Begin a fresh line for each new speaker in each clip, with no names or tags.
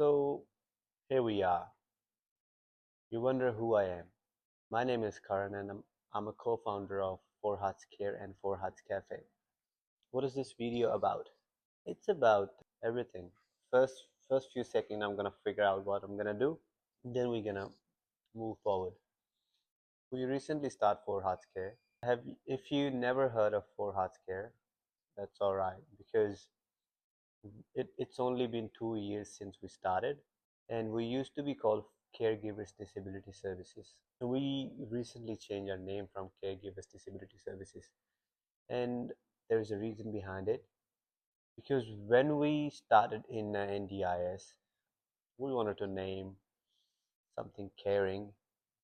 So here we are. You wonder who I am. My name is Karan and I'm a co-founder of Four Hearts Care and Four Hearts Cafe. What is this video about? It's about everything. First few seconds I'm gonna figure out what I'm gonna do. Then we're gonna move forward. We recently start Four Hearts Care. If you never heard of Four Hearts Care, that's alright because it's only been 2 years since we started, and we used to be called Caregivers Disability Services. We recently changed our name from Caregivers Disability Services, and there is a reason behind it. Because when we started in NDIS, we wanted to name something caring.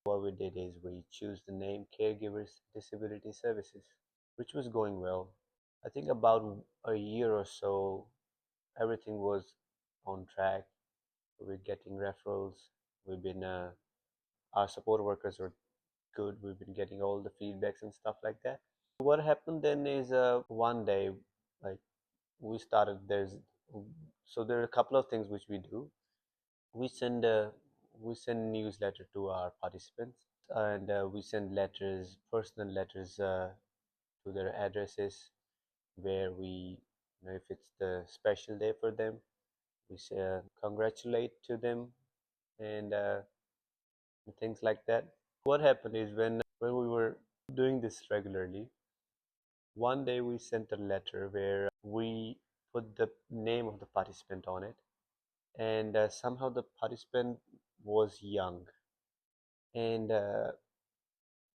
What we did is we choose the name Caregivers Disability Services, which was going well. I think about a year or so, everything was on track. We're getting referrals. We've been our support workers were good. We've been getting all the feedbacks and stuff like that. What happened then is one day, like we started. There are a couple of things which we do. We send a we send newsletter to our participants, and we send letters, personal letters to their addresses, where if it's the special day for them, we say congratulate to them and things like that. What happened is when we were doing this regularly, one day we sent a letter where we put the name of the participant on it, and somehow the participant was young, and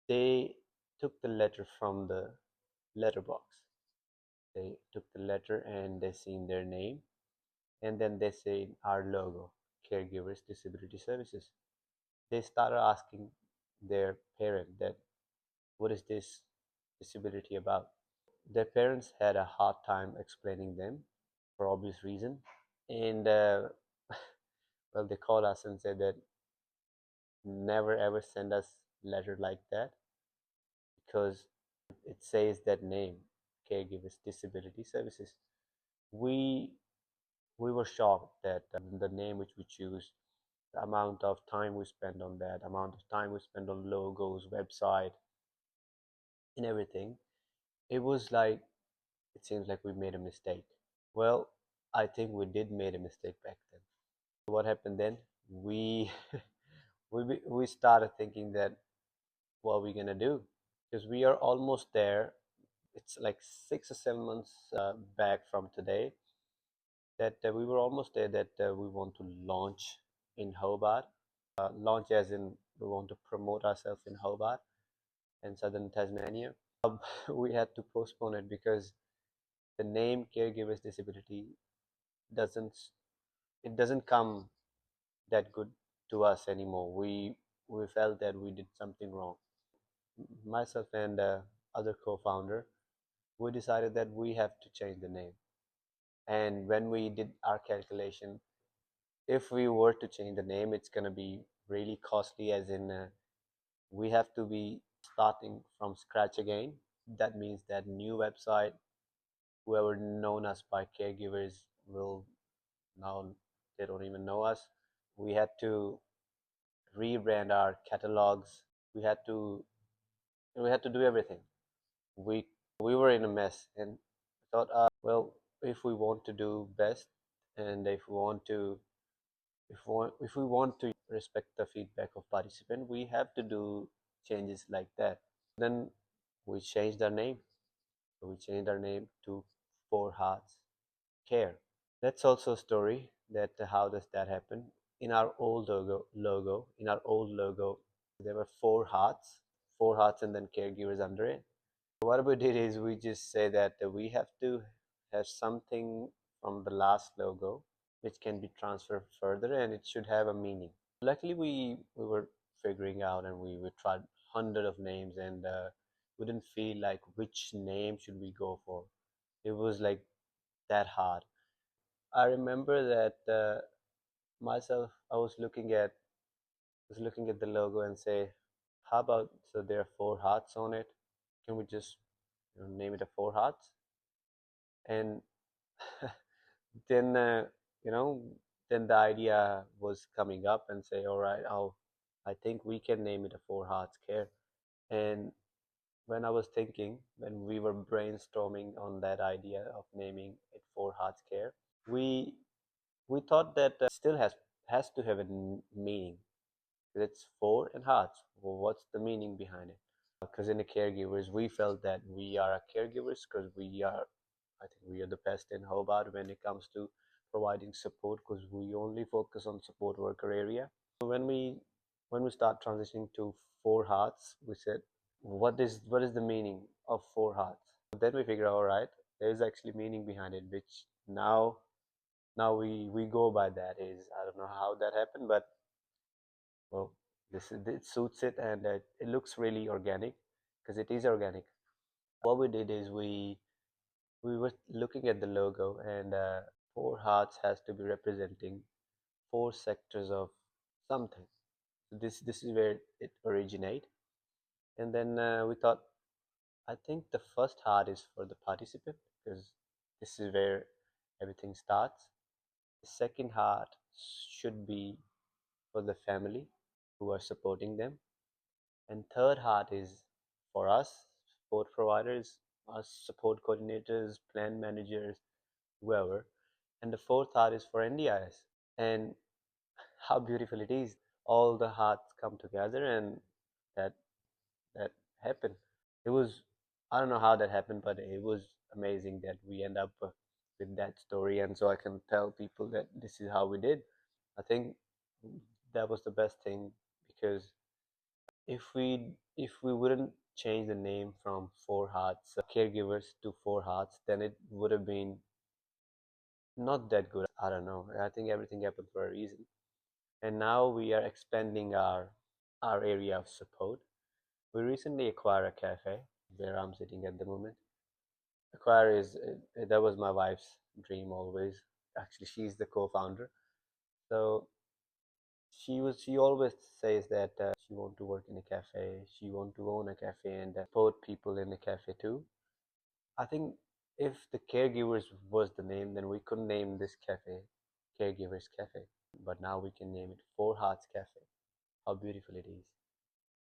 they took the letter from the letterbox. They took the letter and they seen their name, and then they say our logo, Caregivers Disability Services. They started asking their parent that what is this disability about. Their parents had a hard time explaining them for obvious reason, and well, they called us and said that never ever send us letter like that because it says that name, Caregivers Disability Services. We we were shocked that the name which we choose, the amount of time we spend on that, amount of time we spend on logos, website, and everything. It was like it seems like we made a mistake. Well, I think we did made a mistake back then. What happened then? We we started thinking that what are we gonna do? Because we are almost there. It's like 6 or 7 months back from today that we were almost there that we want to launch in Hobart. Launch as in we want to promote ourselves in Hobart and southern Tasmania. We had to postpone it because the name Caregivers Disability doesn't it doesn't come that good to us anymore. We felt that we did something wrong. Myself and other co-founder, we decided that we have to change the name. And when we did our calculation, if we were to change the name, it's gonna be really costly. As in, we have to be starting from scratch again. That means that new website, whoever known us by caregivers will now they don't even know us. We had to rebrand our catalogs. We had to do everything. We were in a mess and thought, well, if we want to do best, and if we want to respect the feedback of participant, we have to do changes like that. Then we changed our name. So we changed our name to Four Hearts Care. That's also a story that how does that happen? In our old logo, there were four hearts, and then caregivers under it. What we did is we just say that we have to have something from the last logo which can be transferred further, and it should have a meaning. Luckily, we were figuring out, and we tried hundred of names, and we didn't feel like which name should we go for. It was like that hard. I remember that myself, I was looking at the logo and say, how about, so there are four hearts on it. Can we just name it a Four Hearts? And then you know then the idea was coming up and say, all right, I think we can name it a Four Hearts Care. And when I was thinking, when we were brainstorming on that idea of naming it Four Hearts Care, we we thought that still has to have a meaning. It's four and hearts. Well, what's the meaning behind it? Because in the caregivers, we felt that we are a caregivers because I think we are the best in Hobart when it comes to providing support because we only focus on support worker area. So when we start transitioning to Four Hearts, we said, what is the meaning of Four Hearts? Then we figure out, all right, there is actually meaning behind it, which now we go by that. Is I don't know how that happened, but well, it suits it, and it looks really organic because it is organic. What we did is we were looking at the logo, and Four Hearts has to be representing four sectors of something. So this is where it originate, and then we thought, I think the first heart is for the participant because this is where everything starts. The second heart should be for the family who are supporting them. And third heart is for us, support providers, us support coordinators, plan managers, whoever. And the fourth heart is for NDIS. And how beautiful it is. All the hearts come together and that that happened. It was, I don't know how that happened, but it was amazing that we end up with that story. And so I can tell people that this is how we did. I think that was the best thing because if we wouldn't change the name from Four Hearts Caregivers to Four Hearts, then it would have been not that good. I don't know. I think everything happened for a reason. And now we are expanding our area of support. We recently acquired a cafe where I'm sitting at the moment. Acquire is that was my wife's dream always. Actually, she's the co-founder. So she always says that she want to work in a cafe, she want to own a cafe and support people in the cafe too. I think if the caregivers was the name, then we couldn't name this cafe Caregivers Cafe, but now we can name it Four Hearts Cafe. How beautiful it is.